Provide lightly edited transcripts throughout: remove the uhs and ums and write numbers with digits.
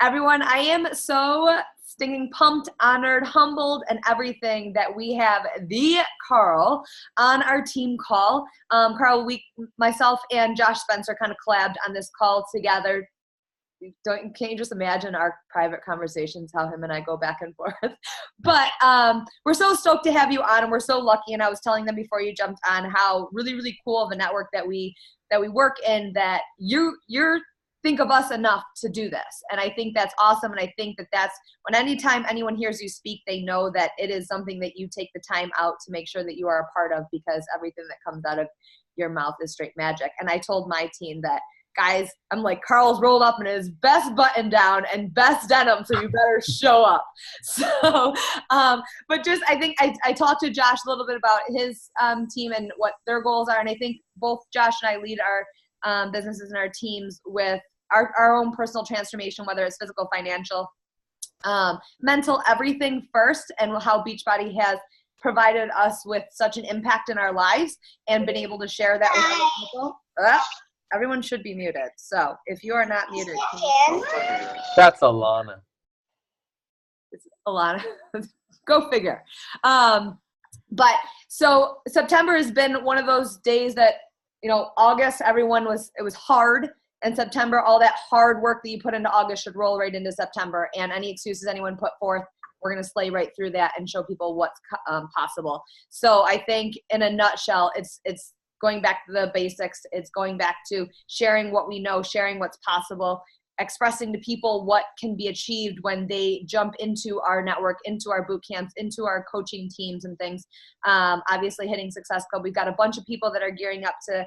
Everyone, I am so stinging pumped, honored, humbled, and everything that we have the Carl on our team call. Carl, myself and Josh Spencer kind of collabed on this call together. Can't you just imagine our private conversations, how him and I go back and forth? But we're so stoked to have you on, and we're so lucky. And I was telling them before you jumped on how really, really cool of a network that we work in, that you're think of us enough to do this. And I think that's awesome. And I think that's when anytime anyone hears you speak, they know that it is something that you take the time out to make sure that you are a part of, because everything that comes out of your mouth is straight magic. And I told my team that, guys, I'm like, Carl's rolled up in his best button down and best denim, so you better show up. So, but just, I think I talked to Josh a little bit about his team and what their goals are. And I think both Josh and I lead our businesses and our teams with our own personal transformation, whether it's physical, financial, mental, everything first, and how Beachbody has provided us with such an impact in our lives and been able to share that with other people. Everyone should be muted. So if you are not muted, that's Alana. It's Alana. Go figure. But so September has been one of those days that, August, it was hard. And September, all that hard work that you put into August should roll right into September. And any excuses anyone put forth, we're going to slay right through that and show people what's possible. So I think in a nutshell, it's going back to the basics. It's going back to sharing what we know, sharing what's possible, expressing to people what can be achieved when they jump into our network, into our boot camps, into our coaching teams and things. Obviously hitting Success Club. We've got a bunch of people that are gearing up to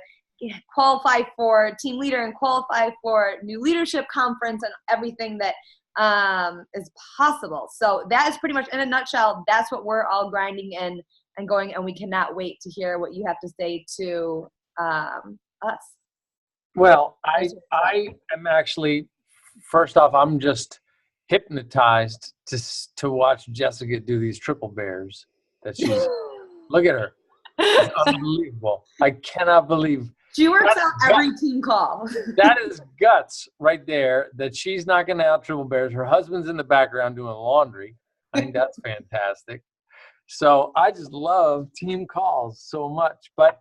qualify for team leader and qualify for new leadership conference and everything that is possible. So that is pretty much, in a nutshell, that's what we're all grinding in and going, and we cannot wait to hear what you have to say to us. Well, I am actually, first off, I'm just hypnotized to watch Jessica do these triple bears that she's, look at her. It's unbelievable. I cannot believe. She works out every team call. That is guts right there, that she's knocking out triple bears. Her husband's in the background doing laundry. I think that's fantastic. So I just love team calls so much. But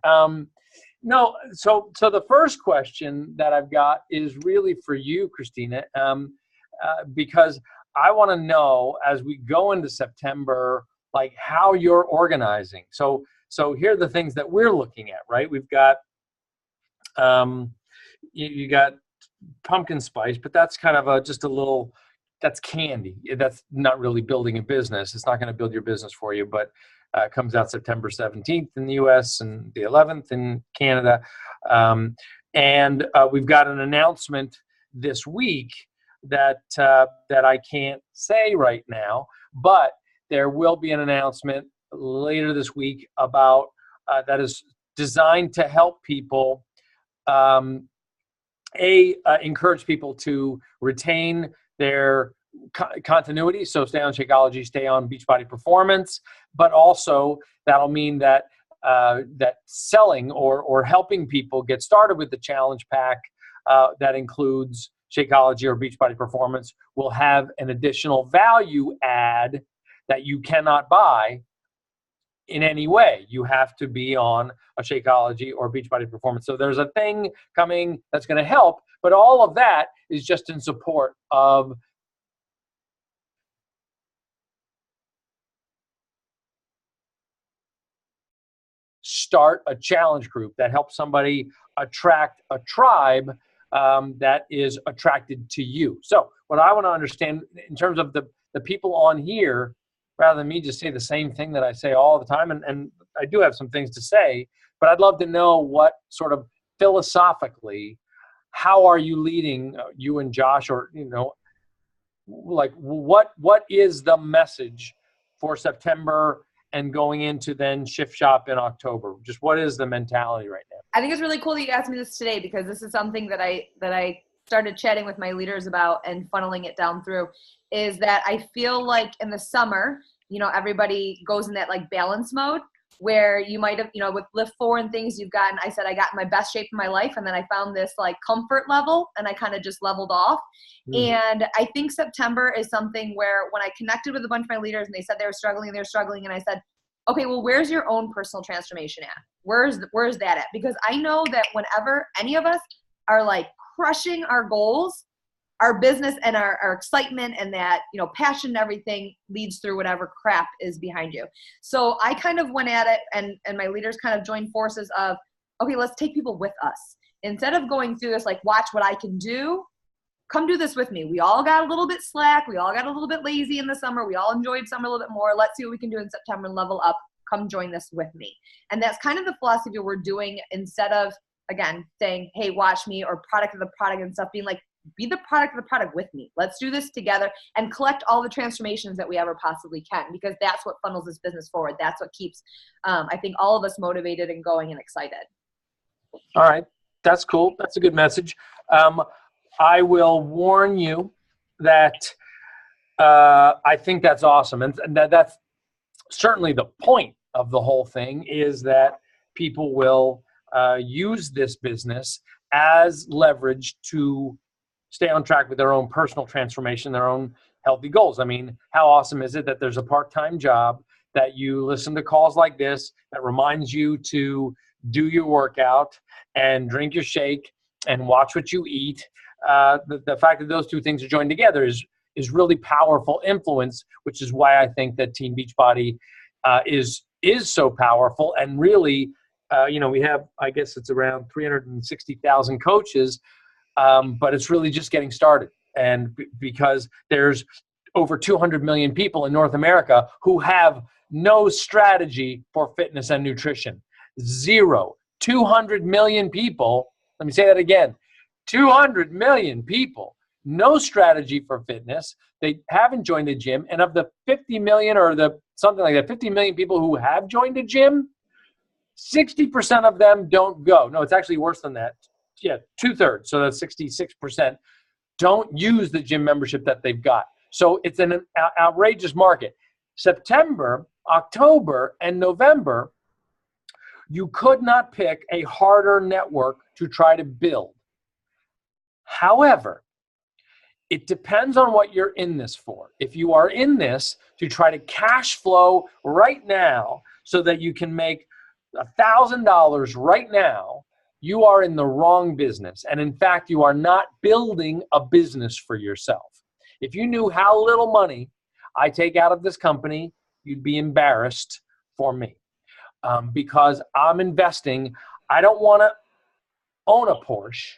no, so the first question that I've got is really for you, Christina, because I want to know, as we go into September, like how you're organizing. So here are the things that we're looking at, right? We've got you got pumpkin spice, but that's kind of just a little, that's candy. That's not really building a business. It's not going to build your business for you, but it comes out September 17th in the US and the 11th in Canada. And we've got an announcement this week that I can't say right now, but there will be an announcement later this week about that is designed to help people encourage people to retain their continuity, so stay on Shakeology, stay on Beachbody Performance, but also that'll mean that that selling or helping people get started with the challenge pack that includes Shakeology or Beachbody Performance will have an additional value add that you cannot buy in any way. You have to be on a Shakeology or Beachbody Performance. So there's a thing coming that's going to help, but all of that is just in support of start a challenge group that helps somebody attract a tribe that is attracted to you. So what I want to understand in terms of the people on here, rather than me just say the same thing that I say all the time, and I do have some things to say, but I'd love to know what sort of philosophically, how are you leading, you and Josh, or, like what is the message for September and going into then Shift Shop in October? Just what is the mentality right now? I think it's really cool that you asked me this today, because this is something that I started chatting with my leaders about and funneling it down through, is that I feel like in the summer, everybody goes in that like balance mode where you might have, with lift 4 and things you've gotten, I said, I got in my best shape of my life. And then I found this like comfort level and I kind of just leveled off. And I think September is something where when I connected with a bunch of my leaders and they said they were struggling. And I said, okay, well, where's your own personal transformation at? Where's that at? Because I know that whenever any of us are like crushing our goals, our business and our excitement and that, passion and everything leads through whatever crap is behind you. So I kind of went at it and my leaders kind of joined forces of, okay, let's take people with us. Instead of going through this, like, watch what I can do, come do this with me. We all got a little bit slack. We all got a little bit lazy in the summer. We all enjoyed summer a little bit more. Let's see what we can do in September and level up. Come join this with me. And that's kind of the philosophy we're doing, instead of, again, saying, hey, watch me, or product of the product and stuff, being like, be the product of the product with me. Let's do this together and collect all the transformations that we ever possibly can, because that's what funnels this business forward. That's what keeps, I think, all of us motivated and going and excited. All right. That's cool. That's a good message. I will warn you that I think that's awesome. And that's certainly the point of the whole thing, is that people will use this business as leverage to stay on track with their own personal transformation, their own healthy goals. I mean, how awesome is it that there's a part-time job, that you listen to calls like this that reminds you to do your workout and drink your shake and watch what you eat. The fact that those two things are joined together is really powerful influence, which is why I think that Team Beachbody is so powerful. And really, we have, I guess it's around 360,000 coaches, but it's really just getting started. And because there's over 200 million people in North America who have no strategy for fitness and nutrition. Zero. 200 million people. Let me say that again. 200 million people. No strategy for fitness. They haven't joined a gym. And of the 50 million or something like that, 50 million people who have joined a gym, 60% of them don't go. No, it's actually worse than that. Yeah, 2/3. So that's 66% don't use the gym membership that they've got. So it's an outrageous market. September, October, and November, you could not pick a harder network to try to build. However, it depends on what you're in this for. If you are in this to try to cash flow right now so that you can make $1,000 right now, you are in the wrong business. And in fact, you are not building a business for yourself. If you knew how little money I take out of this company, you'd be embarrassed for me. Because I'm investing. I don't want to own a Porsche.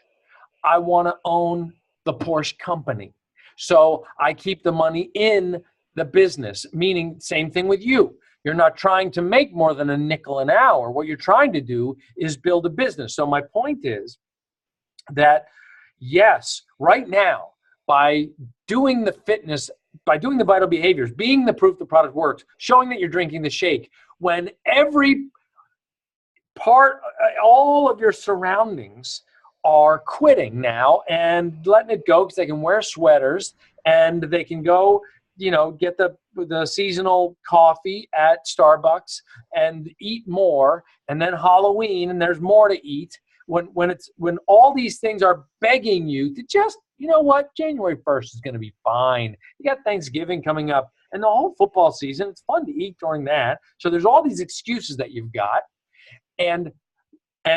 I want to own the Porsche company. So I keep the money in the business, meaning same thing with you. You're not trying to make more than a nickel an hour. What you're trying to do is build a business. So my point is that, yes, right now, by doing the fitness, by doing the vital behaviors, being the proof the product works, showing that you're drinking the shake, when every part, all of your surroundings are quitting now and letting it go because they can wear sweaters and they can go, get the seasonal coffee at Starbucks and eat more, and then Halloween and there's more to eat. When all these things are begging you to just, January 1st is going to be fine. You got Thanksgiving coming up and the whole football season. It's fun to eat during that. So there's all these excuses that you've got. And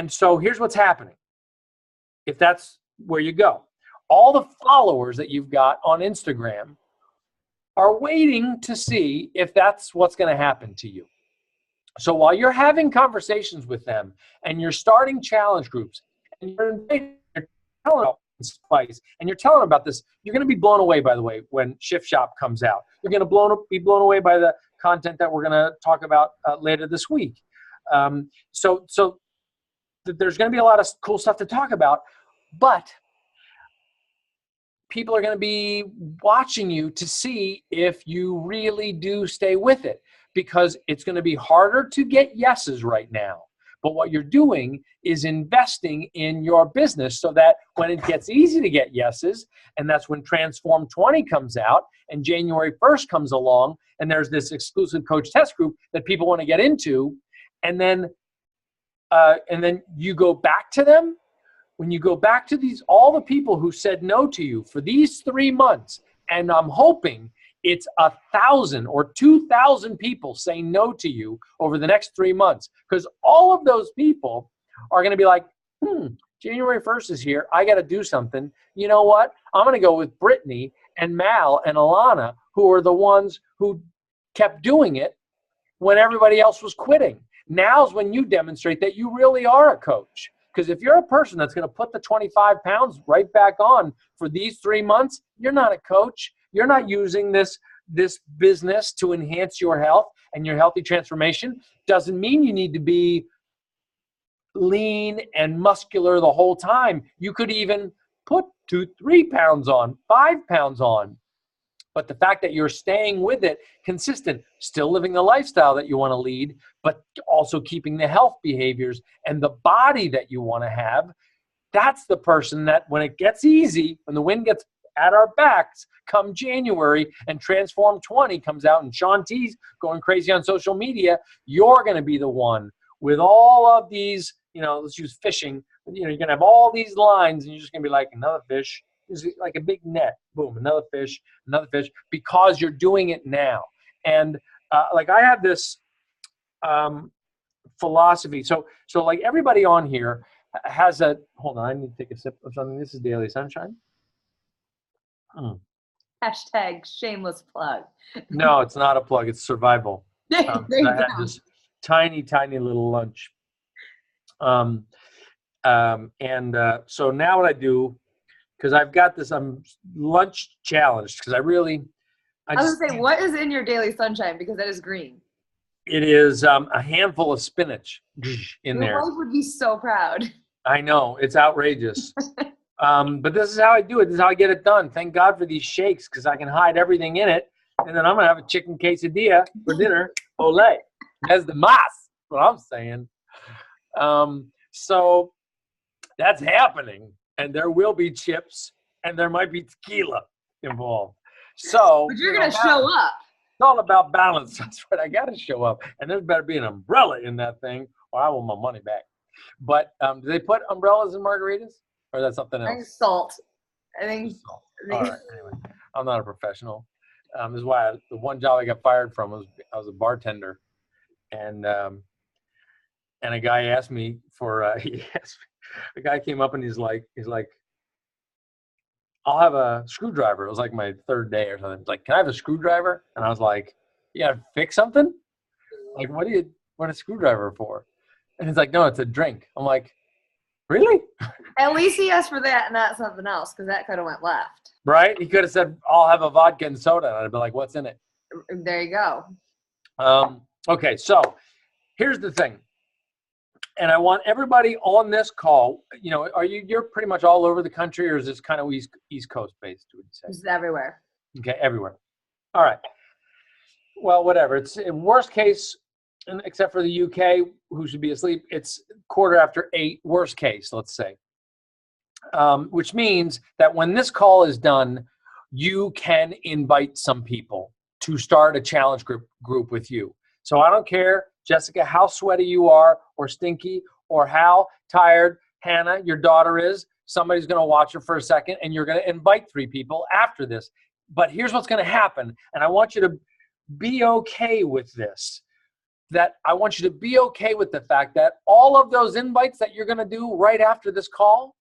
so here's what's happening. If that's where you go, all the followers that you've got on Instagram are waiting to see if that's what's going to happen to you. So while you're having conversations with them and you're starting challenge groups and you're telling them Spice and you're telling them about this, you're going to be blown away, by the way, when Shift Shop comes out. You're going to be blown away by the content that we're going to talk about later this week. So there's going to be a lot of cool stuff to talk about, but people are going to be watching you to see if you really do stay with it, because it's going to be harder to get yeses right now. But what you're doing is investing in your business so that when it gets easy to get yeses, and that's when Transform 20 comes out and January 1st comes along and there's this exclusive coach test group that people want to get into, and then you go back to them. When you go back to all the people who said no to you for these 3 months, and I'm hoping it's 1,000 or 2,000 people saying no to you over the next 3 months, because all of those people are going to be like, January 1st is here. I got to do something. You know what? I'm going to go with Brittany and Mal and Alana, who are the ones who kept doing it when everybody else was quitting. Now's when you demonstrate that you really are a coach. Because if you're a person that's going to put the 25 pounds right back on for these 3 months, you're not a coach. You're not using this business to enhance your health and your healthy transformation. Doesn't mean you need to be lean and muscular the whole time. You could even put 2-3 pounds on, 5 pounds on. But the fact that you're staying with it consistent, still living the lifestyle that you want to lead, but also keeping the health behaviors and the body that you want to have, that's the person that when it gets easy, when the wind gets at our backs come January and Transform 20 comes out and Sean T's going crazy on social media, you're going to be the one with all of these, let's use fishing, you're going to have all these lines and you're just going to be like, another fish. Is like a big net, boom, another fish, because you're doing it now. And like I have this philosophy. So like everybody on here has hold on, I need to take a sip of something. This is Daily Sunshine. Hashtag shameless plug. No, it's not a plug. It's survival. There you I had go. this tiny little lunch. So now what I do, because I've got this, I'm lunch challenged because I was going to say, what is in your Daily Sunshine? Because that is green. It is a handful of spinach in there. Your wife would be so proud. I know. It's outrageous. But this is how I do it. This is how I get it done. Thank God for these shakes because I can hide everything in it. And then I'm going to have a chicken quesadilla for dinner. Olé. That's the mas. What I'm saying. So that's happening. And there will be chips. And there might be tequila involved. So, but you're going to show up. It's all about balance. That's right. I got to show up. And there's better be an umbrella in that thing or I want my money back. But do they put umbrellas in margaritas? Or is that something else? I think salt. I think salt. All right. Anyway, I'm not a professional. This is why the one job I got fired from was I was a bartender. And a guy asked me for, a guy came up and he's like, I'll have a screwdriver. It was like my third day or something. He's like, can I have a screwdriver? And I was like, you gotta fix something? Like, what a screwdriver for? And he's like, no, it's a drink. I'm like, really? At least he asked for that and not something else, because that could have went left. Right? He could have said, I'll have a vodka and soda. And I'd be like, what's in it? There you go. Okay, so here's the thing. And I want everybody on this call, you're pretty much all over the country, or is this kind of East Coast based, would you say? It's everywhere. Okay, everywhere. All right. Well, whatever. It's in worst case, except for the UK, who should be asleep, it's 8:15, worst case, let's say. Which means that when this call is done, you can invite some people to start a challenge group with you. So I don't care, Jessica, how sweaty you are or stinky or how tired Hannah, your daughter, is. Somebody's going to watch her for a second and you're going to invite 3 people after this. But here's what's going to happen. And I want you to be okay with this. That I want you to be okay with the fact that all of those invites that you're going to do right after this call,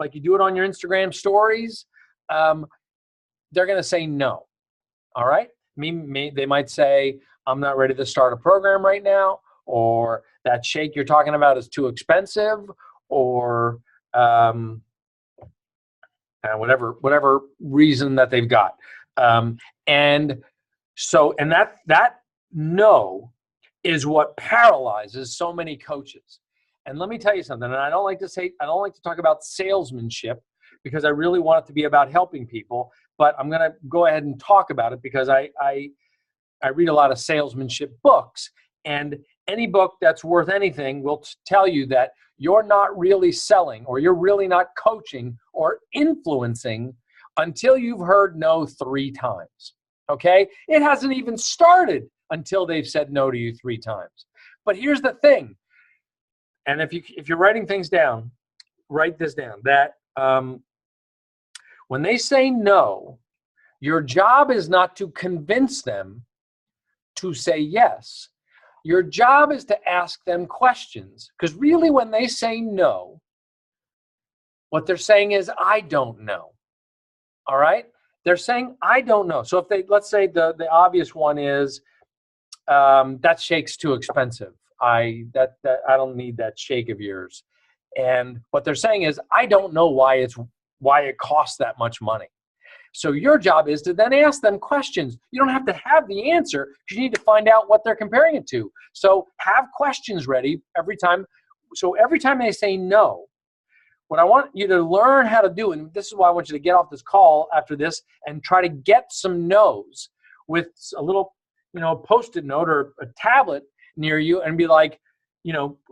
like you do it on your Instagram stories, they're going to say no. All right? They might say, I'm not ready to start a program right now, or that shake you're talking about is too expensive, or whatever reason that they've got. And that no is what paralyzes so many coaches. And let me tell you something, and I don't like to talk about salesmanship because I really want it to be about helping people, but I'm going to go ahead and talk about it because I read a lot of salesmanship books, and any book that's worth anything will tell you that you're not really selling or you're really not coaching or influencing until you've heard no 3 times. Okay? It hasn't even started until they've said no to you 3 times. But here's the thing. And if you're writing things down, write this down, that when they say no, your job is not to convince them to say yes. Your job is to ask them questions. Because really, when they say no, what they're saying is, I don't know. All right? They're saying, I don't know. So if they, let's say the obvious one is, that shake's too expensive. I don't need that shake of yours. And what they're saying is, I don't know why it costs that much money. So your job is to then ask them questions. You don't have to have the answer, because you need to find out what they're comparing it to. So have questions ready every time. So every time they say no, what I want you to learn how to do, and this is why I want you to get off this call after this and try to get some no's with a little, Post-it note or a tablet near you, and be like,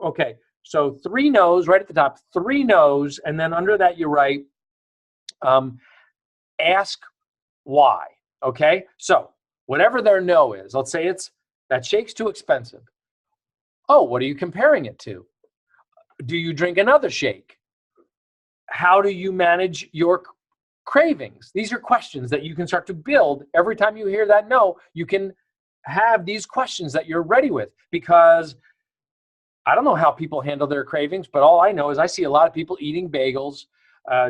okay, so 3 no's right at the top, 3 no's, and then under that you write, ask why. Okay, so whatever their no is, let's say it's, that shake's too expensive. Oh, what are you comparing it to? Do you drink another shake? How do you manage your cravings? These are questions that you can start to build. Every time you hear that no, you can have these questions that you're ready with, because I don't know how people handle their cravings, but all I know is I see a lot of people eating bagels,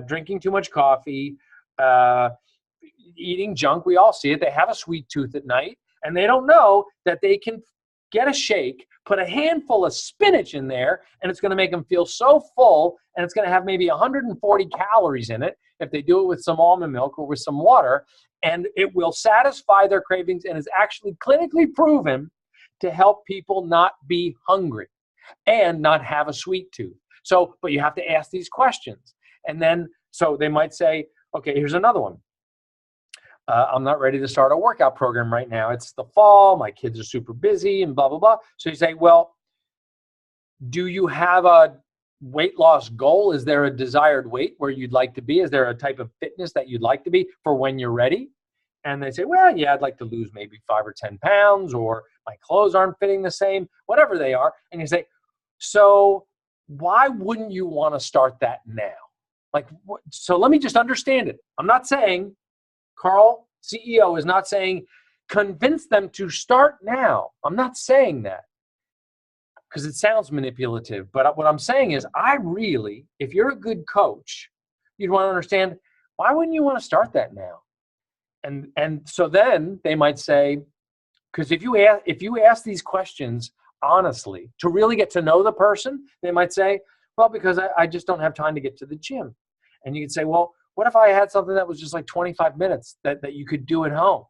drinking too much coffee, eating junk. We all see it. They have a sweet tooth at night, and they don't know that they can get a shake, put a handful of spinach in there, and it's going to make them feel so full, and it's going to have maybe 140 calories in it if they do it with some almond milk or with some water, and it will satisfy their cravings and is actually clinically proven to help people not be hungry and not have a sweet tooth. So, but you have to ask these questions. And then, so they might say, okay, here's another one. I'm not ready to start a workout program right now. It's the fall. My kids are super busy and blah, blah, blah. So you say, well, do you have a weight loss goal? Is there a desired weight where you'd like to be? Is there a type of fitness that you'd like to be for when you're ready? And they say, well, yeah, I'd like to lose maybe 5 or 10 pounds, or my clothes aren't fitting the same, whatever they are. And you say, so why wouldn't you want to start that now? Like, so let me just understand it. I'm not saying, Carl, CEO, is not saying convince them to start now. I'm not saying that, because it sounds manipulative. But what I'm saying is, if you're a good coach, you'd want to understand, why wouldn't you want to start that now? And so then they might say, because if you ask these questions honestly to really get to know the person, they might say, well, because I just don't have time to get to the gym. And you can say, well, what if I had something that was just like 25 minutes that you could do at home?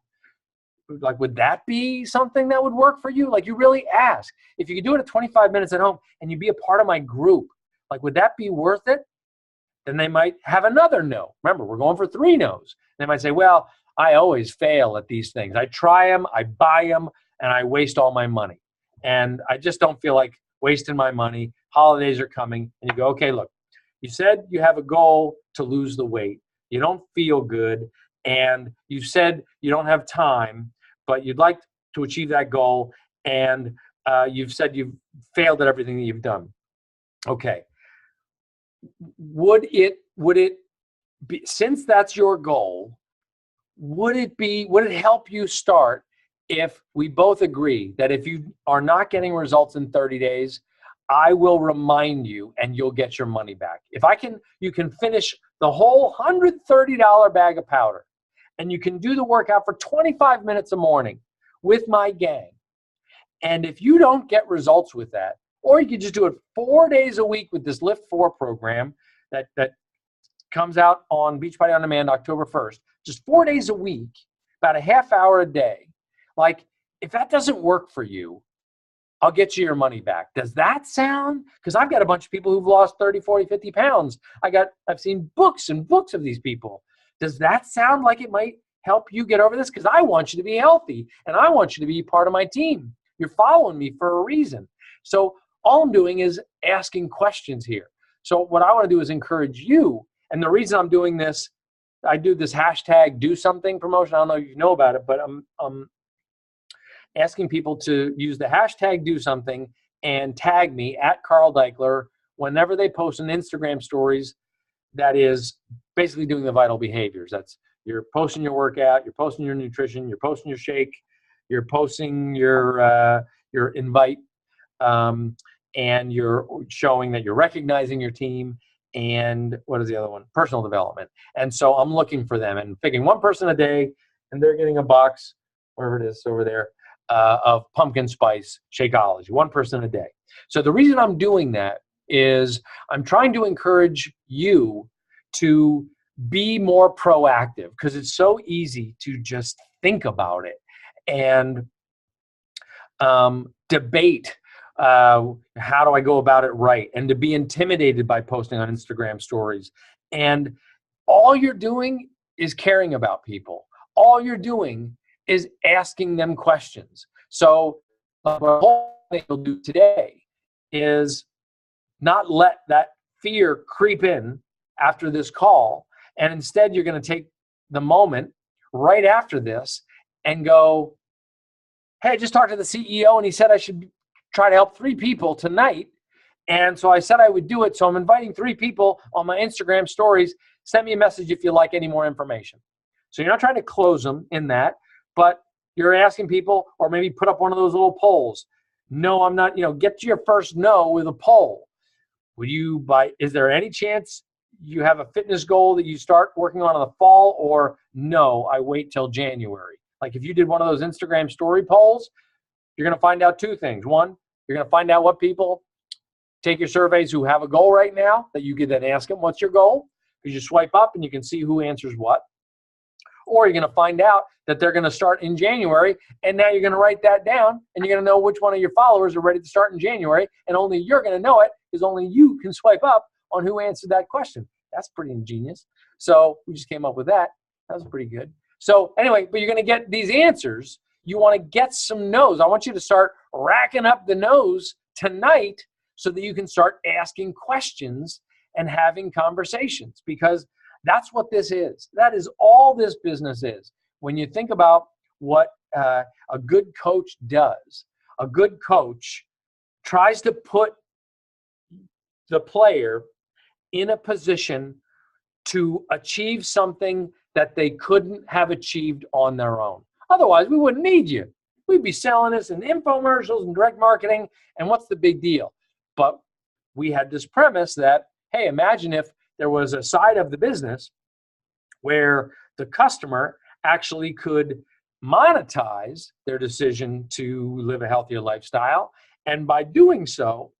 Like, would that be something that would work for you? Like, you really ask. If you could do it at 25 minutes at home and you'd be a part of my group, like, would that be worth it? Then they might have another no. Remember, we're going for 3 no's. They might say, well, I always fail at these things. I try them, I buy them, and I waste all my money. And I just don't feel like wasting my money. Holidays are coming. And you go, okay, look, you said you have a goal to lose the weight. You don't feel good. And you said you don't have time, but you'd like to achieve that goal. And you've said you've failed at everything that you've done. Okay. Would it be, since that's your goal, would it help you start if we both agree that if you are not getting results in 30 days, I will remind you and you'll get your money back. You can finish the whole $130 bag of powder, and you can do the workout for 25 minutes a morning with my gang. And if you don't get results with that, or you can just do it 4 days a week with this Lift 4 program that comes out on Beachbody On Demand October 1st, just 4 days a week, about a half hour a day. Like, if that doesn't work for you, I'll get you your money back. Does that sound? Because I've got a bunch of people who've lost 30, 40, 50 pounds. I've seen books and books of these people. Does that sound like it might help you get over this? Because I want you to be healthy, and I want you to be part of my team. You're following me for a reason. So all I'm doing is asking questions here. So what I want to do is encourage you. And the reason I'm doing this, I do this hashtag do something promotion. I don't know if you know about it, but I'm asking people to use the hashtag do something and tag me at Carl Daikeler whenever they post an Instagram stories that is basically doing the vital behaviors. That's you're posting your workout, you're posting your nutrition, you're posting your shake, you're posting your invite, and you're showing that you're recognizing your team. And what is the other one? Personal development. And so I'm looking for them and picking one person a day, and they're getting a box, wherever it is over there, of pumpkin spice Shakeology, one person a day. So the reason I'm doing that is I'm trying to encourage you to be more proactive, because it's so easy to just think about it and debate how do I go about it right, and to be intimidated by posting on Instagram stories. And all you're doing is caring about people. All you're doing is asking them questions. So what we'll do today is not let that fear creep in after this call. And instead, you're going to take the moment right after this and go, hey, I just talked to the CEO and he said I should try to help 3 people tonight. And so I said I would do it. So I'm inviting 3 people on my Instagram stories. Send me a message if you like any more information. So you're not trying to close them in that, but you're asking people, or maybe put up one of those little polls. No, I'm not, get to your first no with a poll. Is there any chance you have a fitness goal that you start working on in the fall, or no, I wait till January? Like if you did one of those Instagram story polls, you're going to find out 2 things. One, you're going to find out what people take your surveys who have a goal right now that you can then ask them, what's your goal? Because you swipe up and you can see who answers what. Or you're going to find out that they're going to start in January, and now you're going to write that down, and you're going to know which one of your followers are ready to start in January, and only you're going to know it because only you can swipe up on who answered that question. That's pretty ingenious. So we just came up with that. That was pretty good. So anyway, but you're going to get these answers. You want to get some no's. I want you to start racking up the no's tonight so that you can start asking questions and having conversations, because that's what this is. That is all this business is. When you think about what a good coach does, a good coach tries to put the player in a position to achieve something that they couldn't have achieved on their own. Otherwise, we wouldn't need you. We'd be selling this in infomercials and direct marketing, and what's the big deal? But we had this premise that, hey, imagine if there was a side of the business where the customer actually could monetize their decision to live a healthier lifestyle. And by doing so,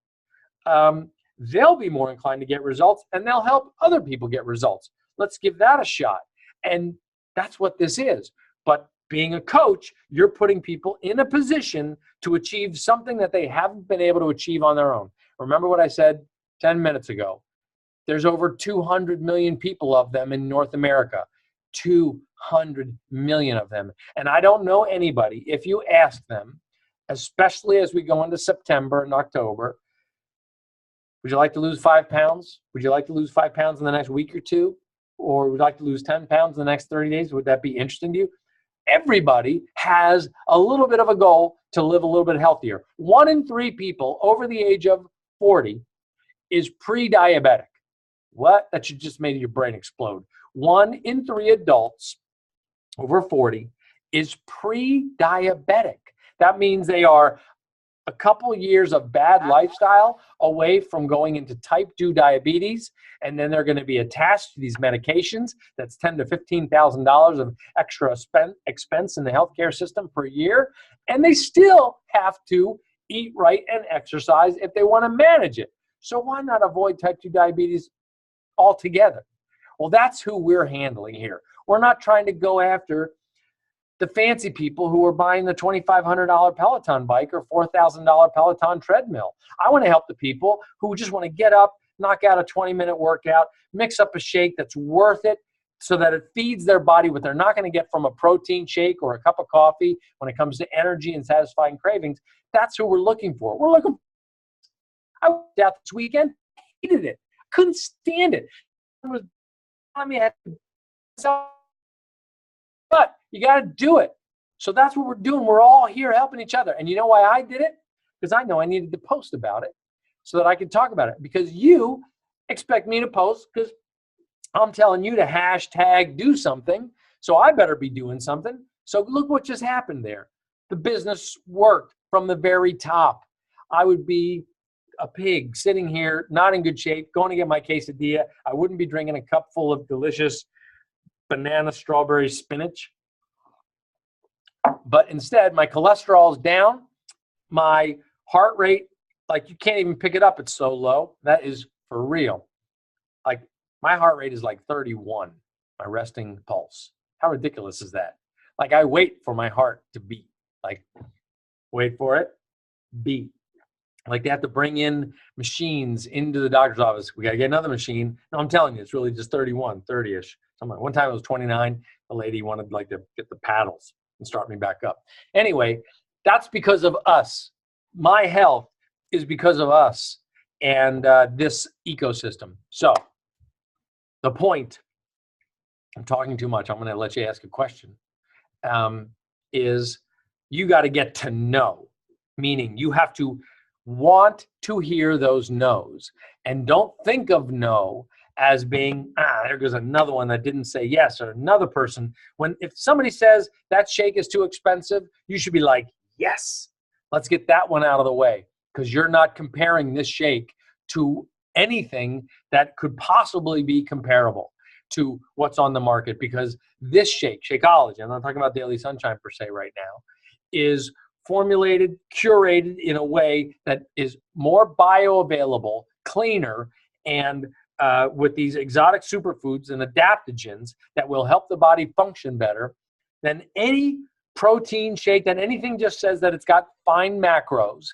they'll be more inclined to get results, and they'll help other people get results. Let's give that a shot. And that's what this is. But being a coach, you're putting people in a position to achieve something that they haven't been able to achieve on their own. Remember what I said 10 minutes ago. There's over 200 million people of them in North America. 200 million of them. And I don't know anybody, if you ask them, especially as we go into September and October, would you like to lose 5 pounds? Would you like to lose 5 pounds in the next week or 2? Or would you like to lose 10 pounds in the next 30 days? Would that be interesting to you? Everybody has a little bit of a goal to live a little bit healthier. 1 in 3 people over the age of 40 is pre-diabetic. What? That should just make your brain explode. 1 in 3 adults over 40 is pre-diabetic. That means they are a couple years of bad lifestyle away from going into type 2 diabetes, and then they're going to be attached to these medications. That's $10,000 to $15,000 of extra expense in the healthcare system per year, and they still have to eat right and exercise if they want to manage it. So why not avoid type 2 diabetes altogether? Well, that's who we're handling here. We're not trying to go after the fancy people who are buying the $2,500 Peloton bike or $4,000 Peloton treadmill. I want to help the people who just want to get up, knock out a 20-minute workout, mix up a shake that's worth it so that it feeds their body what they're not going to get from a protein shake or a cup of coffee when it comes to energy and satisfying cravings. That's who we're looking for. I worked out this weekend, hated it, couldn't stand it. It was telling me I had to, but you got to do it. So that's what we're doing. We're all here helping each other. And you know why I did it? because I know I needed to post about it so that I could talk about it, because you expect me to post because I'm telling you to hashtag do something. So I better be doing something. So look what just happened there. The business worked from the very top. I would be a pig sitting here, not in good shape, going to get my quesadilla. I wouldn't be drinking a cup full of delicious banana, strawberry, spinach. But instead, my cholesterol is down. My heart rate, like you can't even pick it up. It's so low. That is for real. Like my heart rate is like 31, my resting pulse. How ridiculous is that? Like I wait for my heart to beat. Like wait for it, beat. Like they have to bring in machines into the doctor's office. We got to get another machine. No, I'm telling you, it's really just 31, 30-ish. One time it was 29. The lady wanted like to get the paddles and start me back up. Anyway, that's because of us. My health is because of us and this ecosystem. So the point, I'm talking too much. I'm going to let you ask a question, is you got to get to know, meaning you have to want to hear those no's, and don't think of no as being, there goes another one that didn't say yes, or another person. If somebody says that shake is too expensive, you should be like, yes, let's get that one out of the way, because you're not comparing this shake to anything that could possibly be comparable to what's on the market, because this shake, Shakeology, I'm not talking about Daily Sunshine per se right now, is formulated, curated in a way that is more bioavailable, cleaner, and with these exotic superfoods and adaptogens that will help the body function better than any protein shake, that anything just says that it's got fine macros.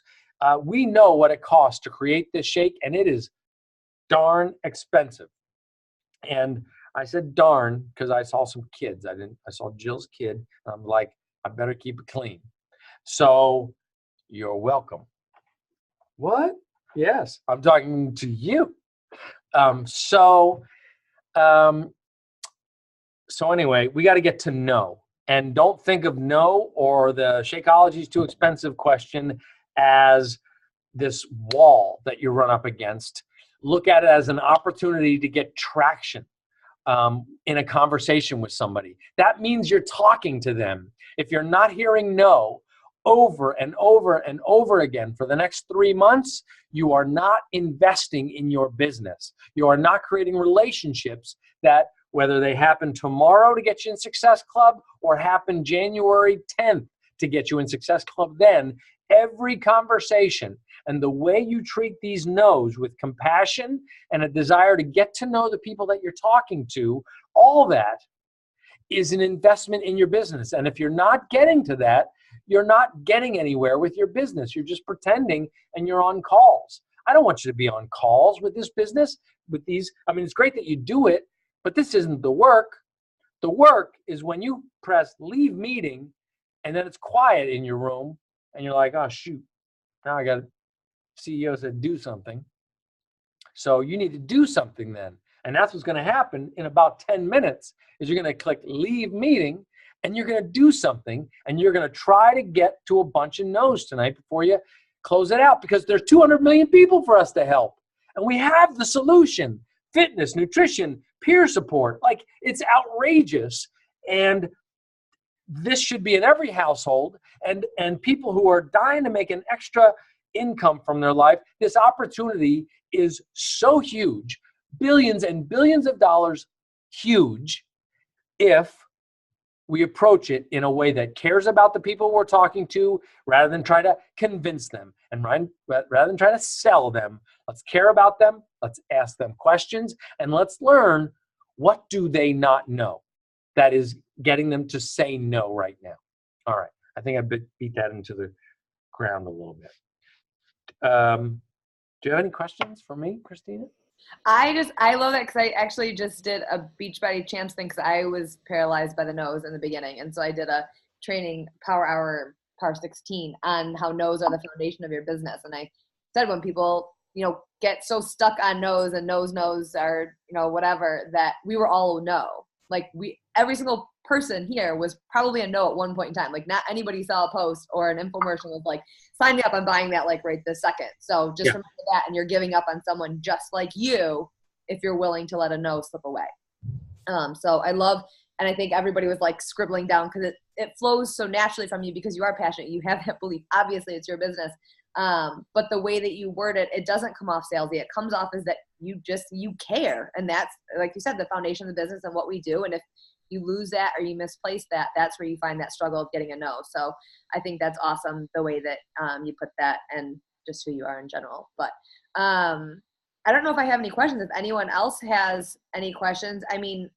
We know what it costs to create this shake, and it is darn expensive. And I said darn because I saw some kids. I saw Jill's kid, and I'm like, I better keep it clean. So you're welcome. What? Yes, I'm talking to you. So anyway, we got to get to know, and don't think of no or the Shakeology is too expensive question as this wall that you run up against. Look at it as an opportunity to get traction in a conversation with somebody. That means you're talking to them. If you're not hearing no over and over and over again for the next 3 months, you are not investing in your business. You are not creating relationships that, whether they happen tomorrow to get you in Success Club or happen January 10th to get you in Success Club, then every conversation and the way you treat these no's with compassion and a desire to get to know the people that you're talking to, all that is an investment in your business. And if you're not getting to that, you're not getting anywhere with your business. You're just pretending and you're on calls. I don't want you to be on calls with this business, with these. I mean, it's great that you do it, but this isn't the work. The work is when you press leave meeting and then it's quiet in your room and you're like, oh, shoot, now I got to, CEO said do something. So you need to do something then. And that's what's going to happen in about 10 minutes is you're going to click leave meeting and you're going to do something and you're going to try to get to a bunch of no's tonight before you close it out, because there's 200 million people for us to help. And we have the solution: fitness, nutrition, peer support. Like, it's outrageous. And this should be in every household, and people who are dying to make an extra income from their life. This opportunity is so huge, billions and billions of dollars huge, if we approach it in a way that cares about the people we're talking to, rather than try to convince them and rather than try to sell them. Let's care about them. Let's ask them questions, and let's learn, what do they not know that is getting them to say no right now. All right. I think I beat that into the ground a little bit. Do you have any questions for me, Christina? I love it because I actually just did a Beachbody Champs thing because I was paralyzed by the nose in the beginning. And so I did a training, Power Hour, Power 16, on how no's are the foundation of your business. And I said, when people, get so stuck on no's and no's are, whatever, that we were all no. Like, every single person here was probably a no at one point in time. Like not anybody saw a post or an infomercial was like, sign me up, I'm buying that like right this second. So just remember that, and you're giving up on someone just like you if you're willing to let a no slip away. So I love, and I think everybody was like scribbling down because it flows so naturally from you because you are passionate. You have that belief. Obviously, it's your business. But the way that you word it, it doesn't come off salesy. It comes off as that you care. And that's, like you said, the foundation of the business and what we do. And if you lose that or you misplace that, that's where you find that struggle of getting a no. So I think that's awesome the way that you put that and just who you are in general. But I don't know if I have any questions. If anyone else has any questions, I mean,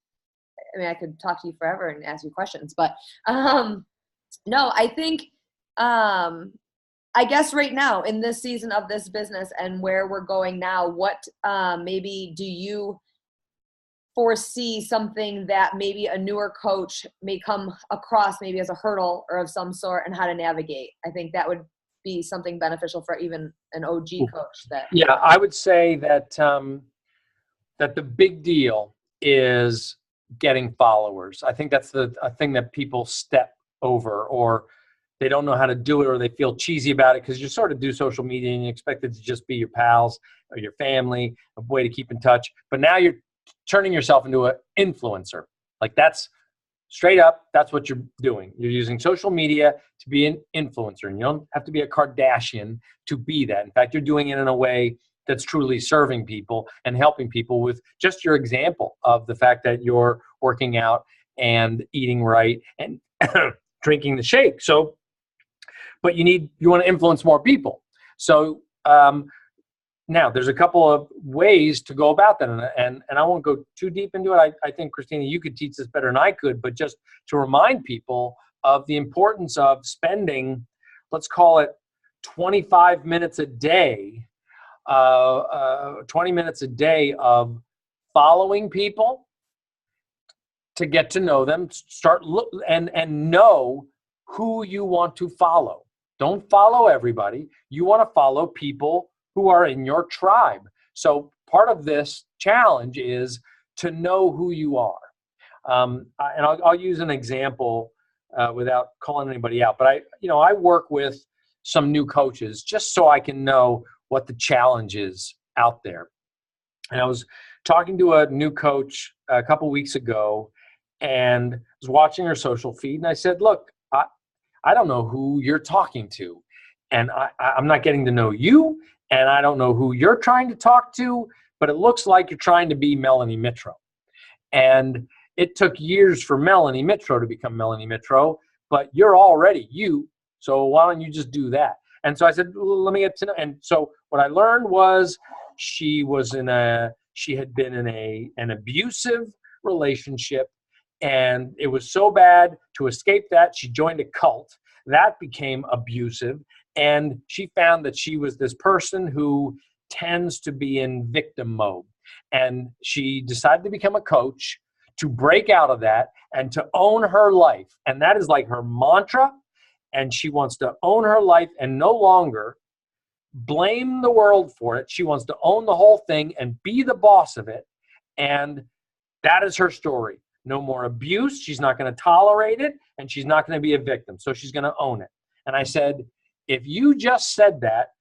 I could talk to you forever and ask you questions, but no, I think, I guess right now in this season of this business and where we're going now, what maybe do you foresee something that maybe a newer coach may come across maybe as a hurdle or of some sort and how to navigate? I think that would be something beneficial for even an OG coach. Yeah, I would say that that the big deal is getting followers. I think that's a thing that people step over, or they don't know how to do it, or they feel cheesy about it because you sort of do social media and you expect it to just be your pals or your family, a way to keep in touch. But now you're turning yourself into an influencer. Like that's straight up, that's what you're doing. You're using social media to be an influencer, and you don't have to be a Kardashian to be that. In fact, you're doing it in a way that's truly serving people and helping people with just your example of the fact that you're working out and eating right and drinking the shake. So, but you want to influence more people. So now there's a couple of ways to go about that. And I won't go too deep into it. I think, Christina, you could teach this better than I could, but just to remind people of the importance of spending, let's call it 25 minutes a day, 20 minutes a day of following people to get to know them, and know who you want to follow. Don't follow everybody. You want to follow people who are in your tribe. So part of this challenge is to know who you are. And I'll use an example without calling anybody out. But I work with some new coaches just so I can know what the challenge is out there. And I was talking to a new coach a couple weeks ago and was watching her social feed. And I said, look, I don't know who you're talking to. And I'm not getting to know you. And I don't know who you're trying to talk to, but it looks like you're trying to be Melanie Mitro. And it took years for Melanie Mitro to become Melanie Mitro, but you're already you. So why don't you just do that? And so I said, let me get to know. And so what I learned was she had been in an abusive relationship, and it was so bad. To escape that, she joined a cult that became abusive. And she found that she was this person who tends to be in victim mode. And she decided to become a coach to break out of that and to own her life. And that is like her mantra. And she wants to own her life and no longer blame the world for it. She wants to own the whole thing and be the boss of it. And that is her story. No more abuse. She's not going to tolerate it. And she's not going to be a victim. So she's going to own it. And I said, if you just said that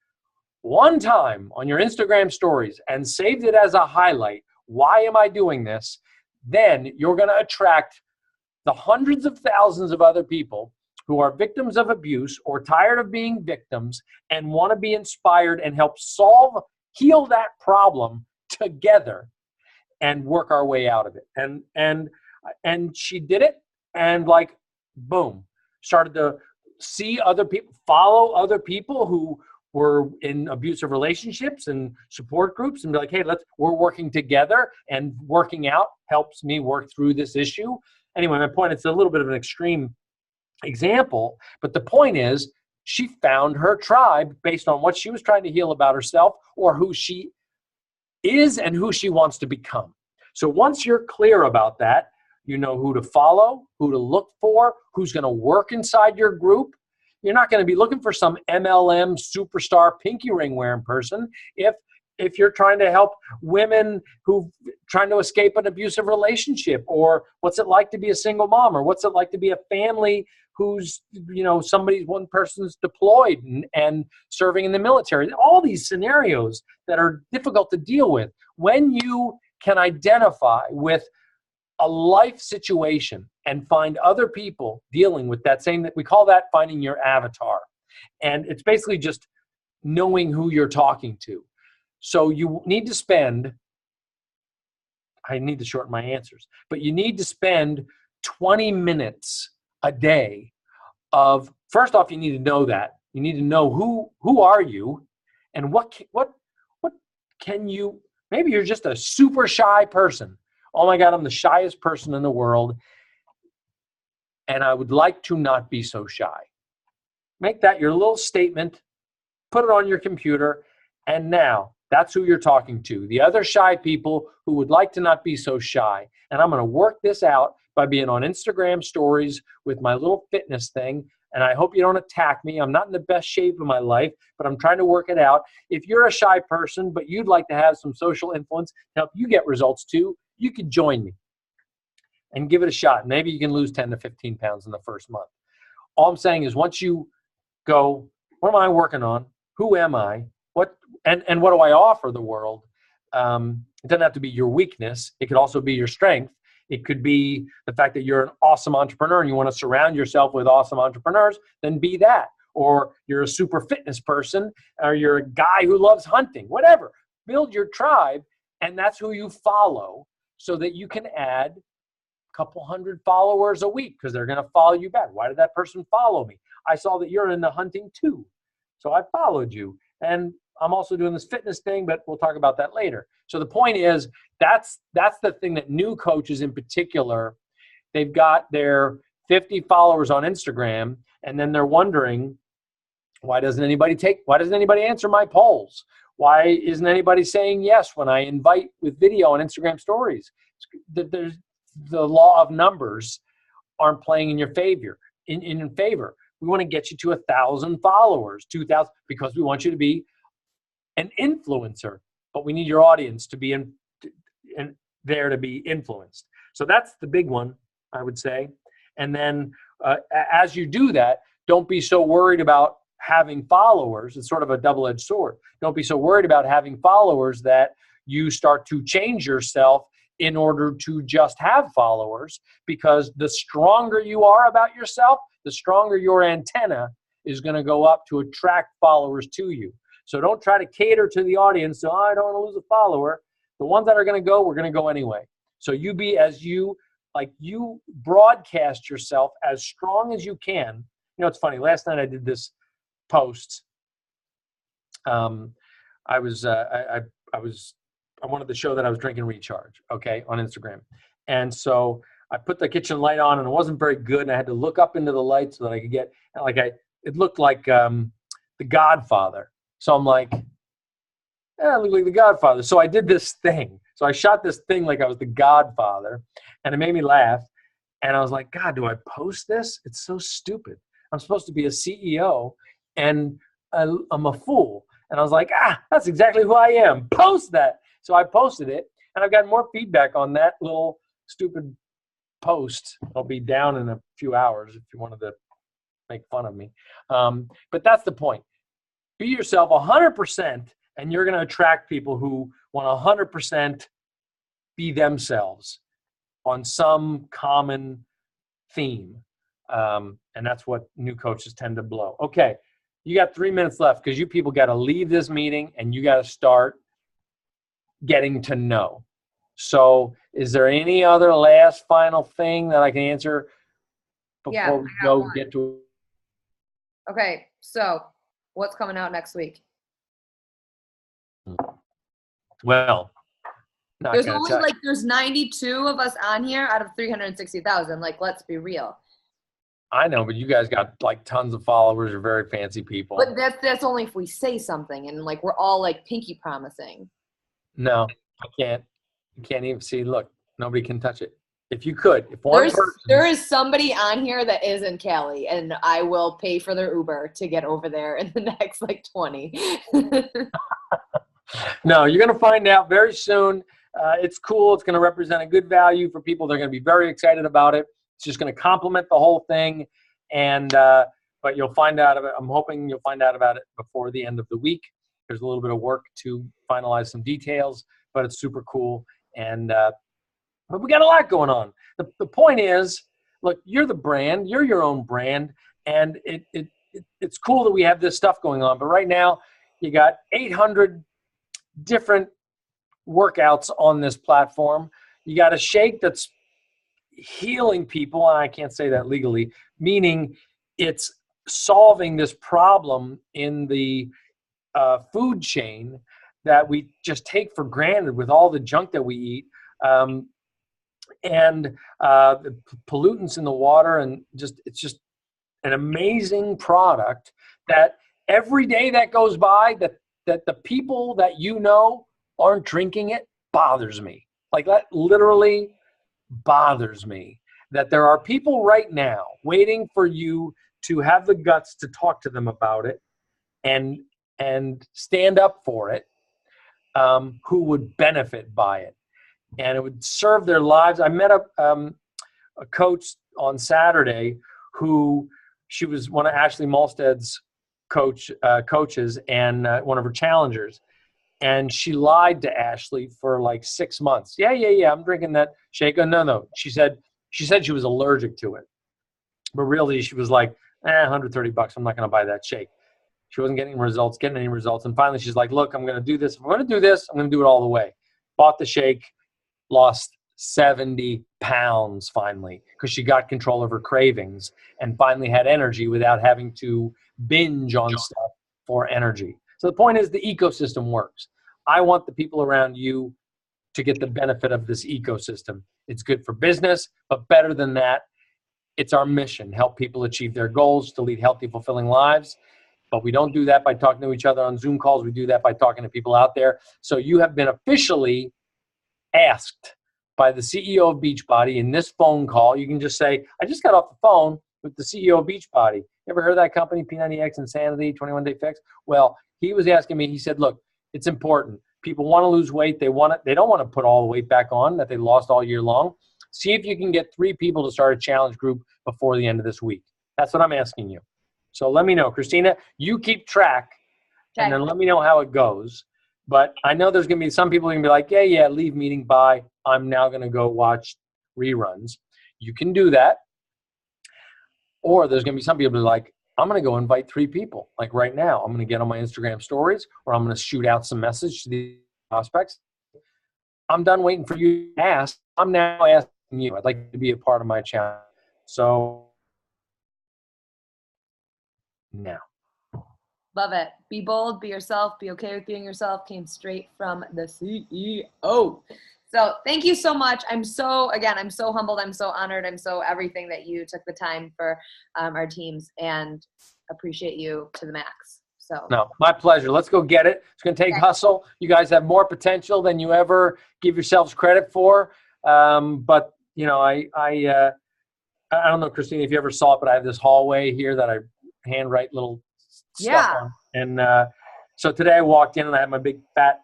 one time on your Instagram stories and saved it as a highlight, why am I doing this? Then you're going to attract the hundreds of thousands of other people who are victims of abuse or tired of being victims and want to be inspired and help heal that problem together and work our way out of it. And she did it, and like, boom, started to see other people, follow other people who were in abusive relationships and support groups, and be like, hey, we're working together, and working out helps me work through this issue. Anyway, my point, it's a little bit of an extreme example, but the point is she found her tribe based on what she was trying to heal about herself or who she is and who she wants to become. So once you're clear about that, you know who to follow, who to look for, who's going to work inside your group. You're not going to be looking for some MLM superstar pinky ring wearing person if if you're trying to help women who trying to escape an abusive relationship, or what's it like to be a single mom, or what's it like to be a family who's, one person's deployed and serving in the military. All these scenarios that are difficult to deal with. When you can identify with a life situation and find other people dealing with that same, that we call that finding your avatar. And it's basically just knowing who you're talking to. So you need to spend, I need to shorten my answers, but you need to spend 20 minutes a day of, first off, you need to know that. You need to know who are you, and what can you, maybe you're just a super shy person. Oh my God, I'm the shyest person in the world, and I would like to not be so shy. Make that your little statement, put it on your computer, and now that's who you're talking to. The other shy people who would like to not be so shy. And I'm going to work this out by being on Instagram stories with my little fitness thing. And I hope you don't attack me. I'm not in the best shape of my life, but I'm trying to work it out. If you're a shy person, but you'd like to have some social influence to help you get results too, you could join me and give it a shot. Maybe you can lose 10 to 15 pounds in the first month. All I'm saying is, once you go, what am I working on? Who am I? And what do I offer the world? It doesn't have to be your weakness. It could also be your strength. It could be the fact that you're an awesome entrepreneur and you want to surround yourself with awesome entrepreneurs, then be that. Or you're a super fitness person, or you're a guy who loves hunting, whatever. Build your tribe, and that's who you follow, so that you can add a couple hundred followers a week, because they're going to follow you back. Why did that person follow me? I saw that you're into hunting too, so I followed you. And I'm also doing this fitness thing, but we'll talk about that later. So the point is, that's the thing that new coaches in particular, they've got their 50 followers on Instagram, and then they're wondering, why doesn't anybody answer my polls? Why isn't anybody saying yes when I invite with video on Instagram stories? There's the law of numbers aren't playing in your favor. In favor. We want to get you to 1,000 followers, 2,000, because we want you to be an influencer, but we need your audience to be there to be influenced. So that's the big one, I would say. And then as you do that, don't be so worried about having followers. It's sort of a double-edged sword. Don't be so worried about having followers that you start to change yourself in order to just have followers, because the stronger you are about yourself, the stronger your antenna is going to go up to attract followers to you. So don't try to cater to the audience. So I don't want to lose a follower. The ones that are going to go, we're going to go anyway. So you broadcast yourself as strong as you can. It's funny. Last night I did this post. I wanted to show that I was drinking Recharge, okay, on Instagram. And so I put the kitchen light on, and it wasn't very good, and I had to look up into the light so that I could get, it looked like The Godfather. So I'm like, I look like The Godfather. So I did this thing. So I shot this thing like I was The Godfather, and it made me laugh. And I was like, God, do I post this? It's so stupid. I'm supposed to be a CEO, and I'm a fool. And I was like, that's exactly who I am. Post that. So I posted it, and I've got more feedback on that little stupid post. I'll be down in a few hours if you wanted to make fun of me. But that's the point. Be yourself 100%, and you're going to attract people who want 100% be themselves on some common theme. And that's what new coaches tend to blow. Okay, you got 3 minutes left, because you people got to leave this meeting and you got to start getting to know. So is there any other last final thing that I can answer before we go get to? Okay, so what's coming out next week? Well, there's only there's 92 of us on here out of 360,000. Like, let's be real. I know, but you guys got tons of followers. You're very fancy people. But that's only if we say something, and we're all pinky promising. No, I can't. You can't even see. Look, nobody can touch it. If you could, if one person. There is somebody on here that is in Cali, and I will pay for their Uber to get over there in the next 20. No, you're going to find out very soon. It's cool. It's going to represent a good value for people. They're going to be very excited about it. It's just going to complement the whole thing. And but you'll find out about it. I'm hoping you'll find out about it before the end of the week. There's a little bit of work to finalize some details, but it's super cool. And but we got a lot going on. The point is, look, you're the brand. You're your own brand. And it's cool that we have this stuff going on. But right now, you got 800 different workouts on this platform. You got a shake that's healing people, and I can't say that legally, meaning it's solving this problem in the food chain that we just take for granted with all the junk that we eat, and the pollutants in the water, and it's just an amazing product that every day that goes by that the people that you know aren't drinking it bothers me. Like, that literally bothers me, that there are people right now waiting for you to have the guts to talk to them about it and stand up for it, who would benefit by it, and it would serve their lives. I met a coach on Saturday she was one of Ashley Malstead's coaches and one of her challengers. And she lied to Ashley for like 6 months. Yeah, I'm drinking that shake. Oh, no. She said she was allergic to it. But really, she was like, $130. I'm not going to buy that shake. She wasn't getting any results. And finally, she's like, look, I'm going to do this. If I'm going to do this, I'm going to do it all the way. Bought the shake, lost 70 pounds finally, because she got control of her cravings and finally had energy without having to binge on stuff for energy. So the point is, the ecosystem works. I want the people around you to get the benefit of this ecosystem. It's good for business, but better than that, it's our mission: help people achieve their goals, to lead healthy, fulfilling lives. But we don't do that by talking to each other on Zoom calls. We do that by talking to people out there. So you have been officially asked by the CEO of Beachbody in this phone call. You can just say, I just got off the phone with the CEO of Beachbody. You ever heard of that company, P90X, Insanity, 21 Day Fix? Well, he was asking me, he said, look, it's important. People want to lose weight. They don't want to put all the weight back on that they lost all year long. See if you can get 3 people to start a challenge group before the end of this week. That's what I'm asking you. So let me know. Christina, you keep track, and then let me know how it goes. But I know there's going to be some people who are going to be like, yeah, leave meeting, bye. I'm now going to go watch reruns. You can do that. Or there's going to be some people who are like, I'm going to go invite 3 people. Like right now, I'm going to get on my Instagram stories, or I'm going to shoot out some message to the prospects. I'm done waiting for you to ask. I'm now asking you. I'd like to be a part of my channel. So now. Love it. Be bold, be yourself, be okay with being yourself. Came straight from the CEO. So thank you so much. I'm so humbled. I'm so honored. I'm so everything that you took the time for our teams, and appreciate you to the max. So no, my pleasure. Let's go get it. It's going to take hustle. You guys have more potential than you ever give yourselves credit for. But you know, I don't know, Christina, if you ever saw it, but I have this hallway here that I handwrite little stuff on. And so today I walked in and I had my big fat,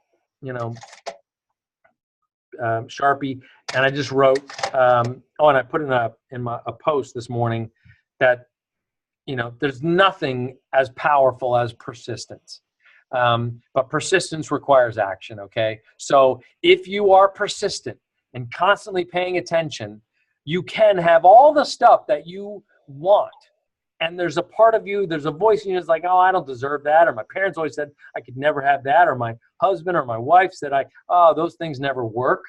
Sharpie, and I just wrote, and I put in a post this morning that, there's nothing as powerful as persistence. But persistence requires action, okay? So if you are persistent and constantly paying attention, you can have all the stuff that you want. And there's a part of you, there's a voice in you that's like, oh, I don't deserve that. Or my parents always said I could never have that. Or my husband or my wife said, those things never work.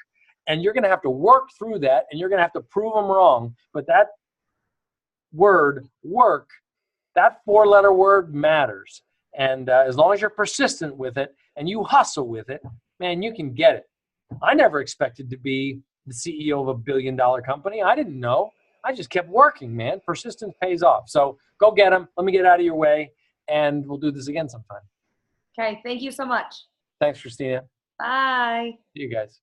And you're going to have to work through that, and you're going to have to prove them wrong. But that word, work, that 4-letter word matters. And as long as you're persistent with it and you hustle with it, man, you can get it. I never expected to be the CEO of a $1 billion company. I didn't know. I just kept working, man. Persistence pays off. So go get them. Let me get out of your way, and we'll do this again sometime. Okay. Thank you so much. Thanks, Christina. Bye. See you guys.